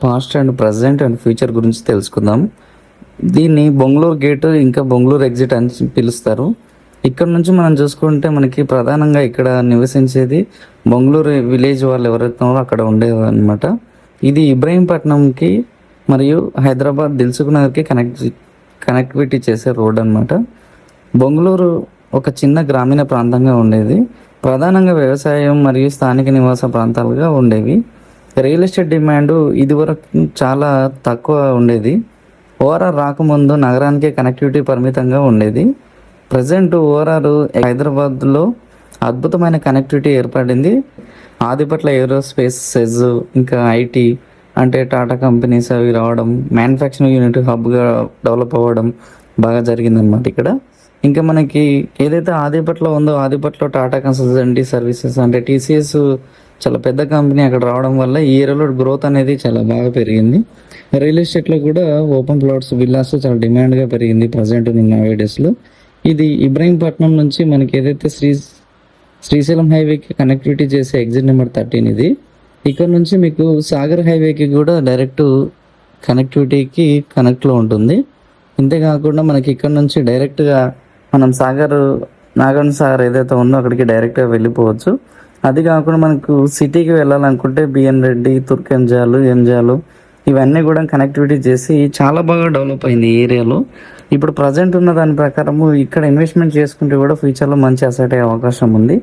Past and present and future గురించి తెలుసుకుందాం. దీన్ని బొంగళూరు గేట్ ఇంకా బొంగళూరు ఎగ్జిట్ అని పిలుస్తారు. ఇక్కడ నుంచి మనం చూసుకుంటే మనకి ప్రధానంగా ఇక్కడ నివసించేది బొంగళూరు విలేజ్ వాళ్ళు ఎవరైతే ఉన్నారో అక్కడ ఉండేది అనమాట. ఇది ఇబ్రహీంపట్నంకి మరియు హైదరాబాద్ దిల్సుఖ్ నగర్కి కనెక్టివిటీ చేసే రోడ్ అనమాట. బొంగళూరు ఒక చిన్న గ్రామీణ ప్రాంతంగా ఉండేది. ప్రధానంగా వ్యవసాయం మరియు స్థానిక నివాస ప్రాంతాలుగా ఉండేవి. రియల్ ఎస్టేట్ డిమాండ్ ఇదివరకు చాలా తక్కువ ఉండేది. ఓఆర్ఆర్ రాకముందు నగరానికి కనెక్టివిటీ పరిమితంగా ఉండేది. ప్రజెంట్ ఓఆర్ఆర్ హైదరాబాద్లో అద్భుతమైన కనెక్టివిటీ ఏర్పడింది. ఆదిపట్ల ఏరోస్పేస్, సెజ్, ఇంకా ఐటీ అంటే టాటా కంపెనీస్ అవి రావడం, మ్యానుఫ్యాక్చరింగ్ యూనిట్ హబ్గా డెవలప్ అవ్వడం బాగా జరిగిందనమాట ఇక్కడ. ఇంకా మనకి ఏదైతే ఆదిపట్ల ఉందో ఆదిపట్లో టాటా కన్సల్టెన్సీ సర్వీసెస్ అంటే టీసీఎస్ చాలా పెద్ద కంపెనీ అక్కడ రావడం వల్ల ఈ ఏరియాలో గ్రోత్ అనేది చాలా బాగా పెరిగింది. రియల్ ఎస్టేట్లో కూడా ఓపెన్ ప్లాట్స్, విల్లాస్ చాలా డిమాండ్గా పెరిగింది ప్రజెంట్ డేస్లో. ఇది ఇబ్రహీంపట్నం నుంచి మనకి ఏదైతే శ్రీశైలం హైవేకి కనెక్టివిటీ చేసే ఎగ్జిట్ నెంబర్ 13 ఇది. ఇక్కడ నుంచి మీకు సాగర్ హైవేకి కూడా డైరెక్ట్ కనెక్టివిటీకి కనెక్ట్లో ఉంటుంది. ఇంతేకాకుండా మనకి ఇక్కడ నుంచి డైరెక్ట్గా మనం నాగార్జున సాగర్ ఏదైతే ఉందో అక్కడికి డైరెక్ట్గా వెళ్ళిపోవచ్చు. అది కాకుండా మనకు సిటీకి వెళ్ళాలనుకుంటే బిఎన్ రెడ్డి, తుర్కెంజాలు, ఎంజాలు ఇవన్నీ కూడా కనెక్టివిటీ చేసి చాలా బాగా డెవలప్ అయింది ఈ ఏరియాలో. ఇప్పుడు ప్రజెంట్ ఉన్న దాని ప్రకారము ఇక్కడ ఇన్వెస్ట్మెంట్ చేసుకుంటే కూడా ఫ్యూచర్లో మంచి అసెట్ అయ్యే అవకాశం ఉంది.